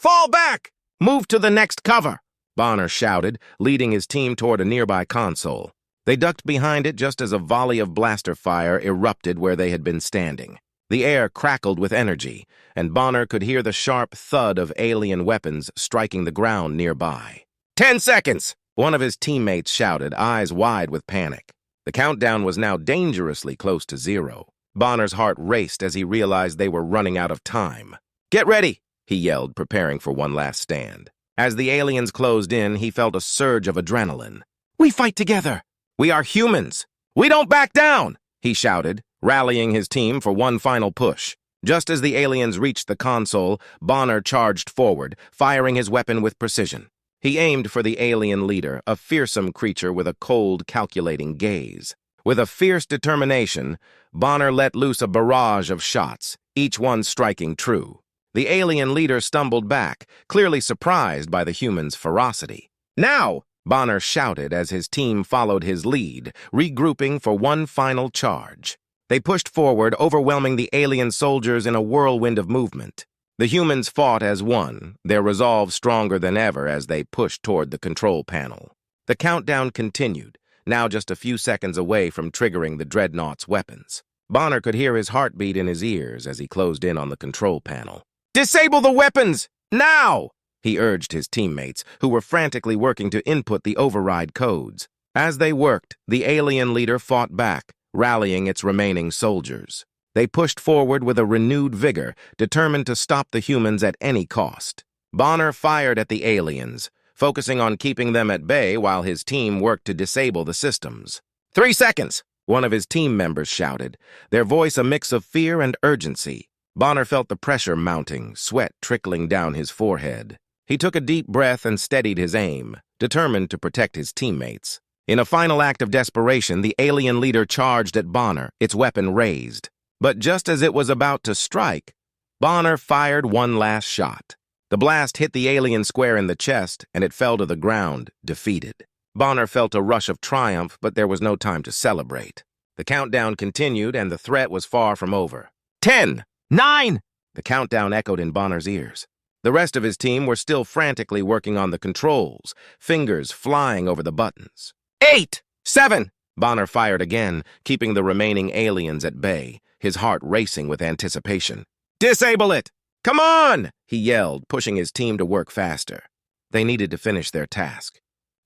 Fall back! Move to the next cover! Bonner shouted, leading his team toward a nearby console. They ducked behind it just as a volley of blaster fire erupted where they had been standing. The air crackled with energy, and Bonner could hear the sharp thud of alien weapons striking the ground nearby. 10 seconds! One of his teammates shouted, eyes wide with panic. The countdown was now dangerously close to 0. Bonner's heart raced as he realized they were running out of time. Get ready! He yelled, preparing for one last stand. As the aliens closed in, he felt a surge of adrenaline. We fight together! We are humans! We don't back down! He shouted, rallying his team for one final push. Just as the aliens reached the console, Bonner charged forward, firing his weapon with precision. He aimed for the alien leader, a fearsome creature with a cold, calculating gaze. With a fierce determination, Bonner let loose a barrage of shots, each one striking true. The alien leader stumbled back, clearly surprised by the human's ferocity. Now! Bonner shouted as his team followed his lead, regrouping for one final charge. They pushed forward, overwhelming the alien soldiers in a whirlwind of movement. The humans fought as one, their resolve stronger than ever as they pushed toward the control panel. The countdown continued, now just a few seconds away from triggering the dreadnought's weapons. Bonner could hear his heartbeat in his ears as he closed in on the control panel. Disable the weapons! Now! He urged his teammates, who were frantically working to input the override codes. As they worked, the alien leader fought back, rallying its remaining soldiers. They pushed forward with a renewed vigor, determined to stop the humans at any cost. Bonner fired at the aliens, focusing on keeping them at bay while his team worked to disable the systems. 3 seconds! One of his team members shouted, their voice a mix of fear and urgency. Bonner felt the pressure mounting, sweat trickling down his forehead. He took a deep breath and steadied his aim, determined to protect his teammates. In a final act of desperation, the alien leader charged at Bonner, its weapon raised. But just as it was about to strike, Bonner fired one last shot. The blast hit the alien square in the chest, and it fell to the ground, defeated. Bonner felt a rush of triumph, but there was no time to celebrate. The countdown continued, and the threat was far from over. 10! 9! The countdown echoed in Bonner's ears. The rest of his team were still frantically working on the controls, fingers flying over the buttons. 8! 7! Bonner fired again, keeping the remaining aliens at bay, his heart racing with anticipation. Disable it! Come on! He yelled, pushing his team to work faster. They needed to finish their task.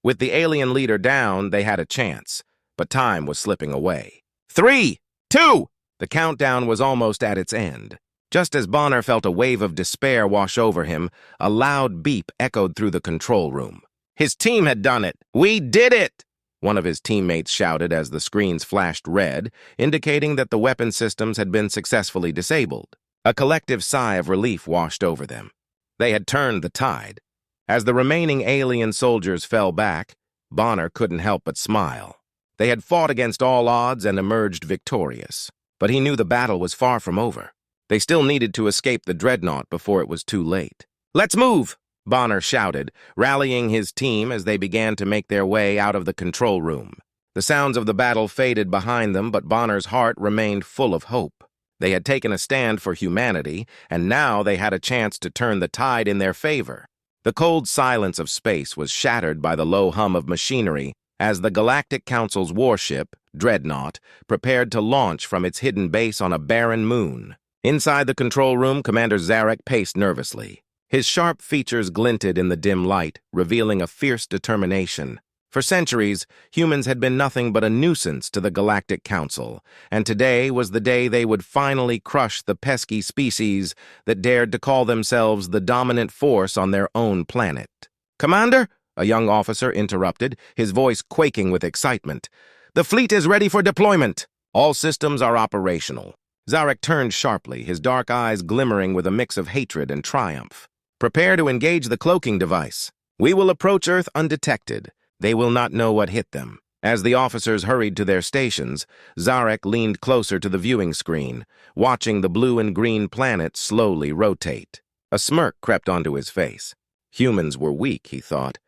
With the alien leader down, they had a chance, but time was slipping away. 3! 2! The countdown was almost at its end. Just as Bonner felt a wave of despair wash over him, a loud beep echoed through the control room. His team had done it! We did it! One of his teammates shouted as the screens flashed red, indicating that the weapon systems had been successfully disabled. A collective sigh of relief washed over them. They had turned the tide. As the remaining alien soldiers fell back, Bonner couldn't help but smile. They had fought against all odds and emerged victorious. But he knew the battle was far from over. They still needed to escape the dreadnought before it was too late. Let's move! Bonner shouted, rallying his team as they began to make their way out of the control room. The sounds of the battle faded behind them, but Bonner's heart remained full of hope. They had taken a stand for humanity, and now they had a chance to turn the tide in their favor. The cold silence of space was shattered by the low hum of machinery as the Galactic Council's warship, Dreadnought, prepared to launch from its hidden base on a barren moon. Inside the control room, Commander Zarek paced nervously. His sharp features glinted in the dim light, revealing a fierce determination. For centuries, humans had been nothing but a nuisance to the Galactic Council, and today was the day they would finally crush the pesky species that dared to call themselves the dominant force on their own planet. "Commander," a young officer interrupted, his voice quaking with excitement. "The fleet is ready for deployment. All systems are operational." Zarek turned sharply, his dark eyes glimmering with a mix of hatred and triumph. "Prepare to engage the cloaking device. We will approach Earth undetected. They will not know what hit them." As the officers hurried to their stations, Zarek leaned closer to the viewing screen, watching the blue and green planet slowly rotate. A smirk crept onto his face. Humans were weak, he thought.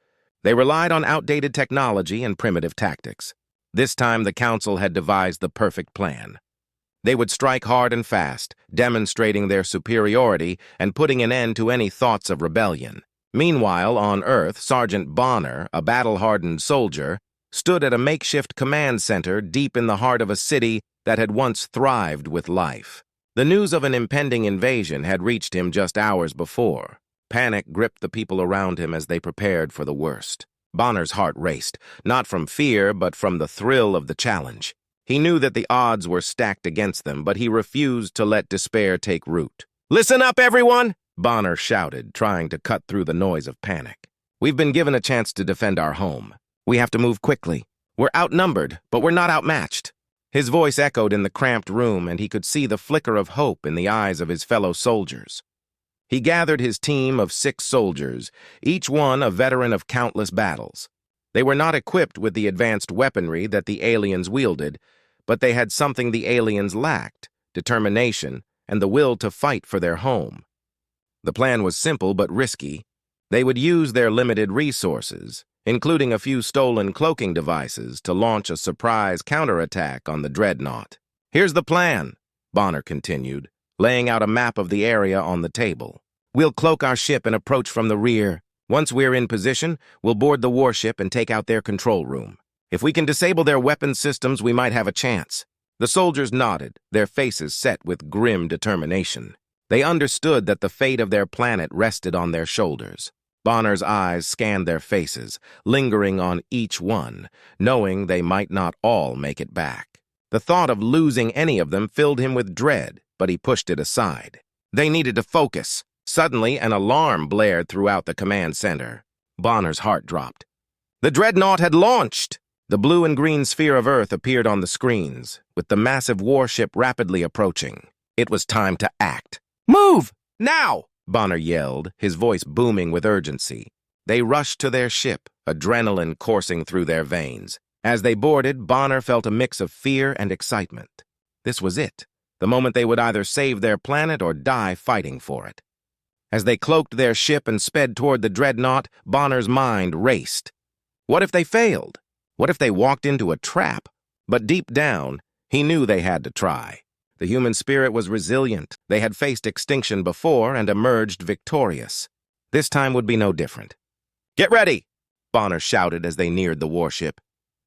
They relied on outdated technology and primitive tactics. This time the Council had devised the perfect plan. They would strike hard and fast, demonstrating their superiority and putting an end to any thoughts of rebellion. Meanwhile, on Earth, Sergeant Bonner, a battle-hardened soldier, stood at a makeshift command center deep in the heart of a city that had once thrived with life. The news of an impending invasion had reached him just hours before. Panic gripped the people around him as they prepared for the worst. Bonner's heart raced, not from fear, but from the thrill of the challenge. He knew that the odds were stacked against them, but he refused to let despair take root. "Listen up, everyone!" Bonner shouted, trying to cut through the noise of panic. "We've been given a chance to defend our home. We have to move quickly. We're outnumbered, but we're not outmatched." His voice echoed in the cramped room, and he could see the flicker of hope in the eyes of his fellow soldiers. He gathered his team of 6 soldiers, each one a veteran of countless battles. They were not equipped with the advanced weaponry that the aliens wielded, but they had something the aliens lacked: determination and the will to fight for their home. The plan was simple but risky. They would use their limited resources, including a few stolen cloaking devices, to launch a surprise counterattack on the dreadnought. "Here's the plan," Bonner continued, laying out a map of the area on the table. "We'll cloak our ship and approach from the rear. Once we're in position, we'll board the warship and take out their control room. If we can disable their weapons systems, we might have a chance." The soldiers nodded, their faces set with grim determination. They understood that the fate of their planet rested on their shoulders. Bonner's eyes scanned their faces, lingering on each one, knowing they might not all make it back. The thought of losing any of them filled him with dread, but he pushed it aside. They needed to focus. Suddenly, an alarm blared throughout the command center. Bonner's heart dropped. The dreadnought had launched! The blue and green sphere of Earth appeared on the screens, with the massive warship rapidly approaching. It was time to act. "Move! Now!" Bonner yelled, his voice booming with urgency. They rushed to their ship, adrenaline coursing through their veins. As they boarded, Bonner felt a mix of fear and excitement. This was it, the moment they would either save their planet or die fighting for it. As they cloaked their ship and sped toward the dreadnought, Bonner's mind raced. What if they failed? What if they walked into a trap? But deep down, he knew they had to try. The human spirit was resilient. They had faced extinction before and emerged victorious. This time would be no different. "Get ready!" Bonner shouted as they neared the warship.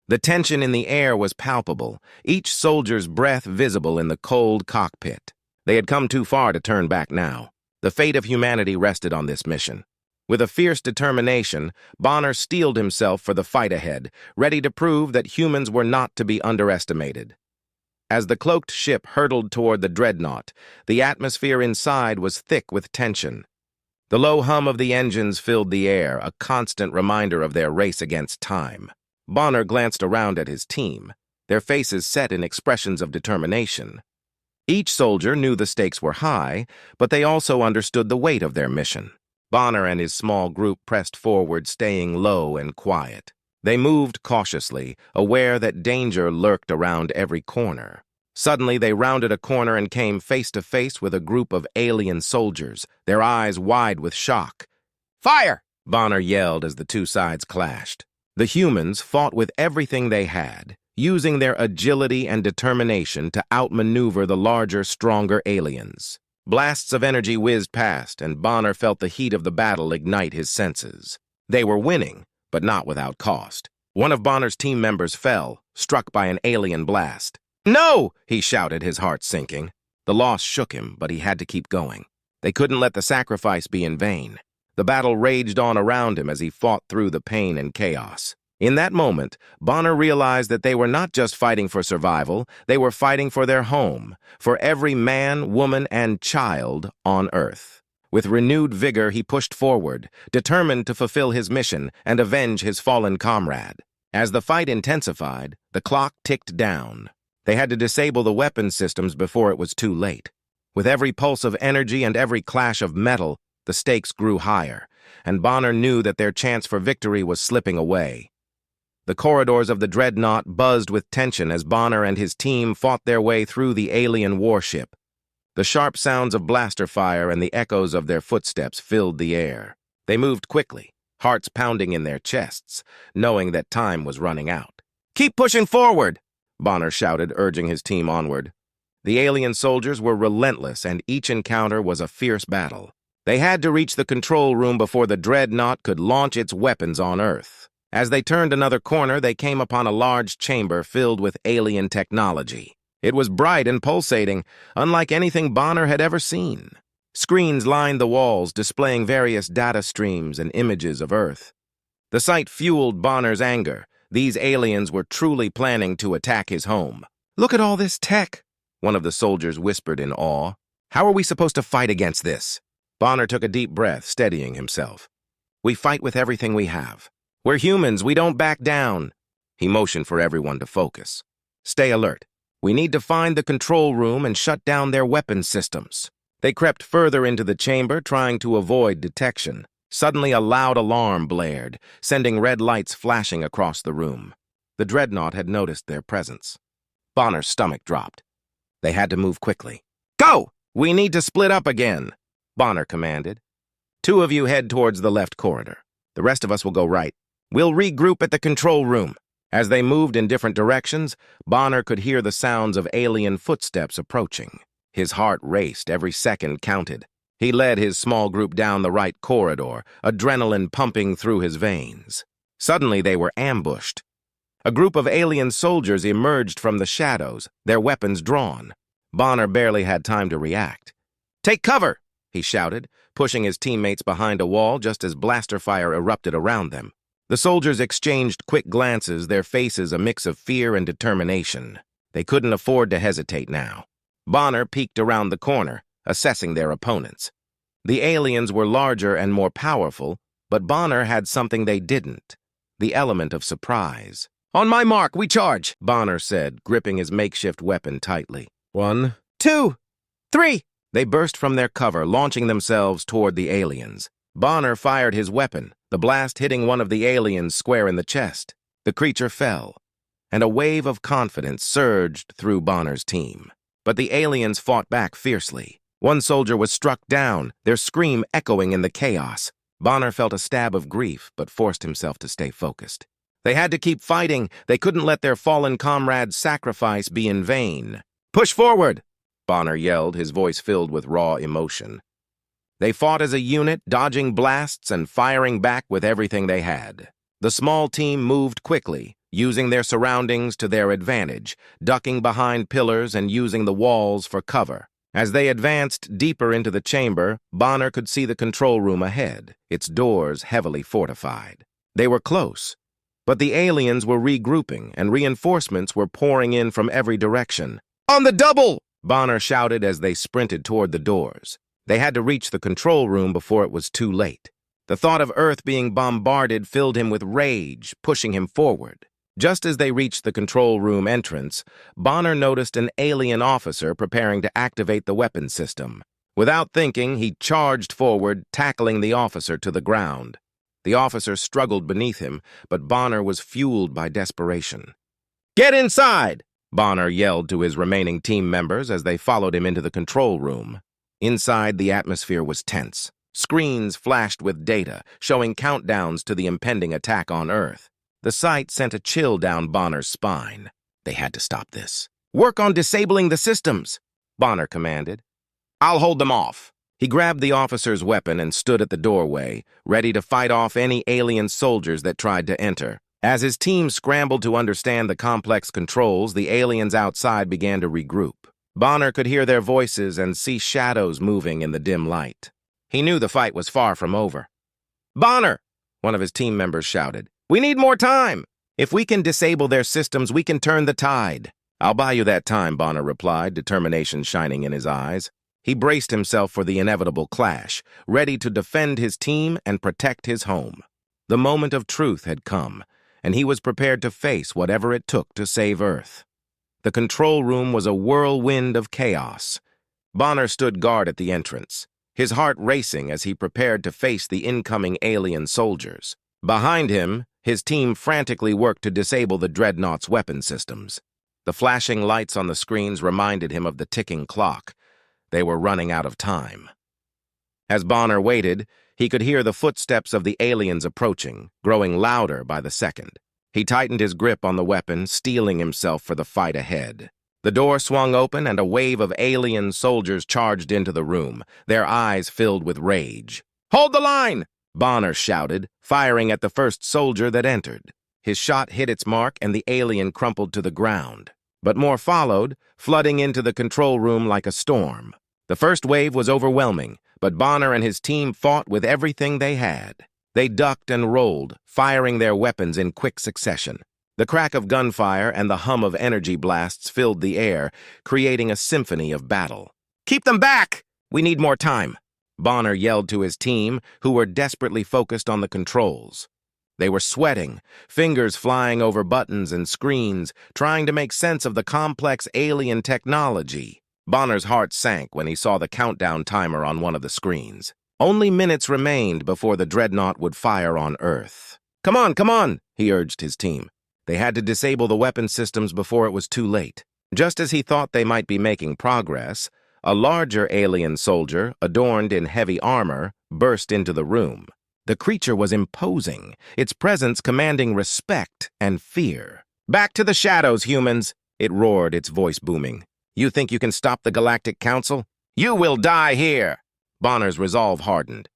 The tension in the air was palpable, each soldier's breath visible in the cold cockpit. They had come too far to turn back now. The fate of humanity rested on this mission. With a fierce determination, Bonner steeled himself for the fight ahead, ready to prove that humans were not to be underestimated. As the cloaked ship hurtled toward the dreadnought, the atmosphere inside was thick with tension. The low hum of the engines filled the air, a constant reminder of their race against time. Bonner glanced around at his team, their faces set in expressions of determination. Each soldier knew the stakes were high, but they also understood the weight of their mission. Bonner and his small group pressed forward, staying low and quiet. They moved cautiously, aware that danger lurked around every corner. Suddenly, they rounded a corner and came face to face with a group of alien soldiers, their eyes wide with shock. "Fire!" Bonner yelled as the two sides clashed. The humans fought with everything they had, using their agility and determination to outmaneuver the larger, stronger aliens. Blasts of energy whizzed past, and Bonner felt the heat of the battle ignite his senses. They were winning, but not without cost. One of Bonner's team members fell, struck by an alien blast. "No!" he shouted, his heart sinking. The loss shook him, but he had to keep going. They couldn't let the sacrifice be in vain. The battle raged on around him as he fought through the pain and chaos. In that moment, Bonner realized that they were not just fighting for survival, they were fighting for their home, for every man, woman, and child on Earth. With renewed vigor, he pushed forward, determined to fulfill his mission and avenge his fallen comrade. As the fight intensified, the clock ticked down. They had to disable the weapon systems before it was too late. With every pulse of energy and every clash of metal, the stakes grew higher, and Bonner knew that their chance for victory was slipping away. The corridors of the dreadnought buzzed with tension as Bonner and his team fought their way through the alien warship. The sharp sounds of blaster fire and the echoes of their footsteps filled the air. They moved quickly, hearts pounding in their chests, knowing that time was running out. "Keep pushing forward!" Bonner shouted, urging his team onward. The alien soldiers were relentless, and each encounter was a fierce battle. They had to reach the control room before the dreadnought could launch its weapons on Earth. As they turned another corner, they came upon a large chamber filled with alien technology. It was bright and pulsating, unlike anything Bonner had ever seen. Screens lined the walls, displaying various data streams and images of Earth. The sight fueled Bonner's anger. These aliens were truly planning to attack his home. "Look at all this tech," one of the soldiers whispered in awe. "How are we supposed to fight against this?" Bonner took a deep breath, steadying himself. "We fight with everything we have. We're humans, we don't back down." He motioned for everyone to focus. "Stay alert. We need to find the control room and shut down their weapon systems." They crept further into the chamber, trying to avoid detection. Suddenly, a loud alarm blared, sending red lights flashing across the room. The dreadnought had noticed their presence. Bonner's stomach dropped. They had to move quickly. "Go! We need to split up again," Bonner commanded. "Two of you head towards the left corridor. The rest of us will go right. We'll regroup at the control room." As they moved in different directions, Bonner could hear the sounds of alien footsteps approaching. His heart raced, every second counted. He led his small group down the right corridor, adrenaline pumping through his veins. Suddenly, they were ambushed. A group of alien soldiers emerged from the shadows, their weapons drawn. Bonner barely had time to react. "Take cover!" he shouted, pushing his teammates behind a wall just as blaster fire erupted around them. The soldiers exchanged quick glances, their faces a mix of fear and determination. They couldn't afford to hesitate now. Bonner peeked around the corner, assessing their opponents. The aliens were larger and more powerful, but Bonner had something they didn't: the element of surprise. "On my mark, we charge," Bonner said, gripping his makeshift weapon tightly. 1, 2, 3. They burst from their cover, launching themselves toward the aliens. Bonner fired his weapon, the blast hitting one of the aliens square in the chest. The creature fell, and a wave of confidence surged through Bonner's team. But the aliens fought back fiercely. One soldier was struck down, their scream echoing in the chaos. Bonner felt a stab of grief, but forced himself to stay focused. They had to keep fighting. They couldn't let their fallen comrade's sacrifice be in vain. "Push forward!" Bonner yelled, his voice filled with raw emotion. They fought as a unit, dodging blasts and firing back with everything they had. The small team moved quickly, using their surroundings to their advantage, ducking behind pillars and using the walls for cover. As they advanced deeper into the chamber, Bonner could see the control room ahead, its doors heavily fortified. They were close, but the aliens were regrouping and reinforcements were pouring in from every direction. "On the double!" Bonner shouted as they sprinted toward the doors. They had to reach the control room before it was too late. The thought of Earth being bombarded filled him with rage, pushing him forward. Just as they reached the control room entrance, Bonner noticed an alien officer preparing to activate the weapon system. Without thinking, he charged forward, tackling the officer to the ground. The officer struggled beneath him, but Bonner was fueled by desperation. "Get inside!" Bonner yelled to his remaining team members as they followed him into the control room. Inside, the atmosphere was tense. Screens flashed with data, showing countdowns to the impending attack on Earth. The sight sent a chill down Bonner's spine. They had to stop this. "Work on disabling the systems," Bonner commanded. "I'll hold them off." He grabbed the officer's weapon and stood at the doorway, ready to fight off any alien soldiers that tried to enter. As his team scrambled to understand the complex controls, the aliens outside began to regroup. Bonner could hear their voices and see shadows moving in the dim light. He knew the fight was far from over. "Bonner!" one of his team members shouted. "We need more time! If we can disable their systems, we can turn the tide." "I'll buy you that time," Bonner replied, determination shining in his eyes. He braced himself for the inevitable clash, ready to defend his team and protect his home. The moment of truth had come, and he was prepared to face whatever it took to save Earth. The control room was a whirlwind of chaos. Bonner stood guard at the entrance, his heart racing as he prepared to face the incoming alien soldiers. Behind him, his team frantically worked to disable the dreadnought's weapon systems. The flashing lights on the screens reminded him of the ticking clock. They were running out of time. As Bonner waited, he could hear the footsteps of the aliens approaching, growing louder by the second. He tightened his grip on the weapon, steeling himself for the fight ahead. The door swung open and a wave of alien soldiers charged into the room, their eyes filled with rage. "Hold the line!" Bonner shouted, firing at the first soldier that entered. His shot hit its mark and the alien crumpled to the ground. But more followed, flooding into the control room like a storm. The first wave was overwhelming, but Bonner and his team fought with everything they had. They ducked and rolled, firing their weapons in quick succession. The crack of gunfire and the hum of energy blasts filled the air, creating a symphony of battle. "Keep them back! We need more time," Bonner yelled to his team, who were desperately focused on the controls. They were sweating, fingers flying over buttons and screens, trying to make sense of the complex alien technology. Bonner's heart sank when he saw the countdown timer on one of the screens. Only minutes remained before the dreadnought would fire on Earth. Come on, he urged his team. They had to disable the weapon systems before it was too late. Just as he thought they might be making progress, a larger alien soldier, adorned in heavy armor, burst into the room. The creature was imposing, its presence commanding respect and fear. "Back to the shadows, humans!" it roared, its voice booming. "You think you can stop the Galactic Council? You will die here!" Bonner's resolve hardened.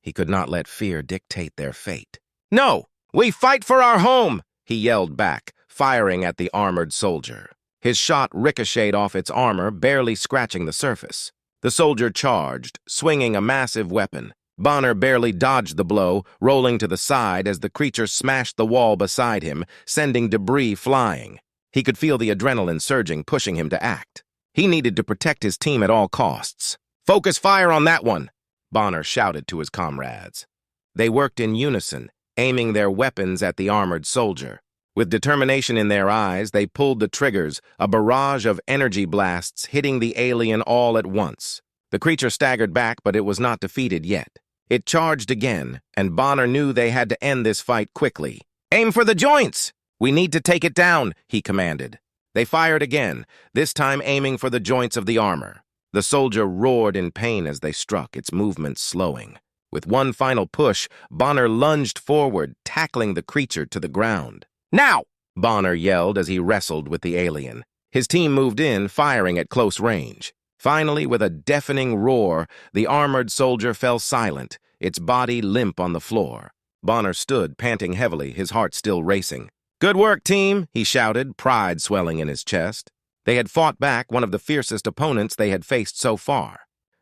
He could not let fear dictate their fate. "No! We fight for our home!" he yelled back, firing at the armored soldier. His shot ricocheted off its armor, barely scratching the surface. The soldier charged, swinging a massive weapon. Bonner barely dodged the blow, rolling to the side as the creature smashed the wall beside him, sending debris flying. He could feel the adrenaline surging, pushing him to act. He needed to protect his team at all costs. "Focus fire on that one!" Bonner shouted to his comrades. They worked in unison, aiming their weapons at the armored soldier. With determination in their eyes, they pulled the triggers, a barrage of energy blasts hitting the alien all at once. The creature staggered back, but it was not defeated yet. It charged again, and Bonner knew they had to end this fight quickly. "Aim for the joints! We need to take it down," he commanded. They fired again, this time aiming for the joints of the armor. The soldier roared in pain as they struck, its movements slowing. With one final push, Bonner lunged forward, tackling the creature to the ground. "Now!" Bonner yelled as he wrestled with the alien. His team moved in, firing at close range. Finally, with a deafening roar, the armored soldier fell silent, its body limp on the floor. Bonner stood, panting heavily, his heart still racing. "Good work, team," he shouted, pride swelling in his chest. They had fought back one of the fiercest opponents they had faced so far.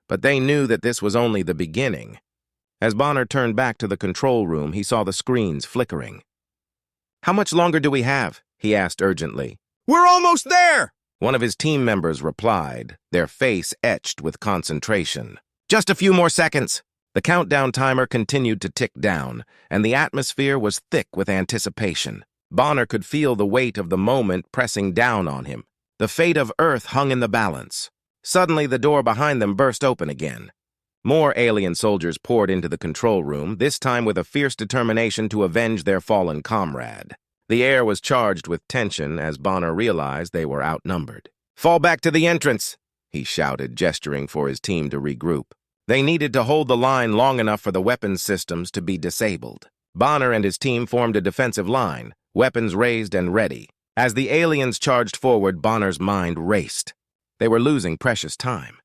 But they knew that this was only the beginning. As Bonner turned back to the control room, he saw the screens flickering. "How much longer do we have?" he asked urgently. "We're almost there!" One of his team members replied, their face etched with concentration. "Just a few more seconds." The countdown timer continued to tick down, and the atmosphere was thick with anticipation. Bonner could feel the weight of the moment pressing down on him. The fate of Earth hung in the balance. Suddenly, the door behind them burst open again. More alien soldiers poured into the control room, this time with a fierce determination to avenge their fallen comrade. The air was charged with tension as Bonner realized they were outnumbered. "Fall back to the entrance," he shouted, gesturing for his team to regroup. They needed to hold the line long enough for the weapons systems to be disabled. Bonner and his team formed a defensive line, weapons raised and ready. As the aliens charged forward, Bonner's mind raced. They were losing precious time.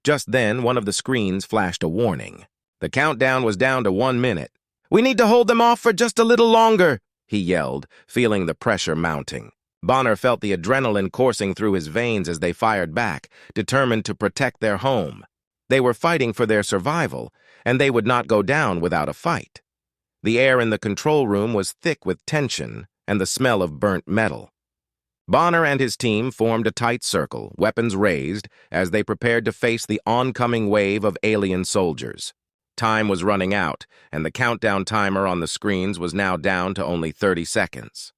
Just then, one of the screens flashed a warning. The countdown was down to 1 minute. "We need to hold them off for just a little longer," he yelled, feeling the pressure mounting. Bonner felt the adrenaline coursing through his veins as they fired back, determined to protect their home. They were fighting for their survival, and they would not go down without a fight. The air in the control room was thick with tension and the smell of burnt metal. Bonner and his team formed a tight circle, weapons raised, as they prepared to face the oncoming wave of alien soldiers. Time was running out, and the countdown timer on the screens was now down to only 30 seconds.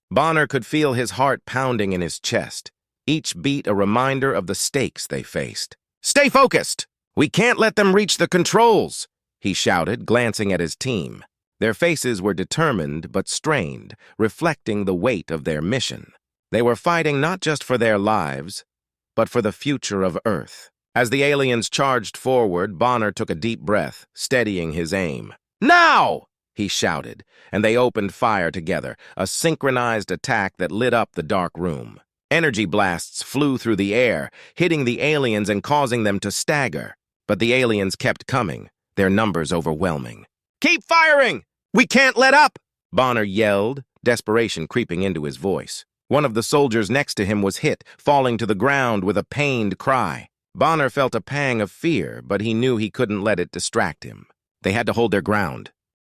Bonner could feel his heart pounding in his chest, each beat a reminder of the stakes they faced. "Stay focused! We can't let them reach the controls!" he shouted, glancing at his team. Their faces were determined but strained, reflecting the weight of their mission. They were fighting not just for their lives, but for the future of Earth. As the aliens charged forward, Bonner took a deep breath, steadying his aim. "Now!" he shouted, and they opened fire together, a synchronized attack that lit up the dark room. Energy blasts flew through the air, hitting the aliens and causing them to stagger. But the aliens kept coming, their numbers overwhelming. "Keep firing! We can't let up!" Bonner yelled, desperation creeping into his voice. One of the soldiers next to him was hit, falling to the ground with a pained cry. Bonner felt a pang of fear, but he knew he couldn't let it distract him. They had to hold their ground.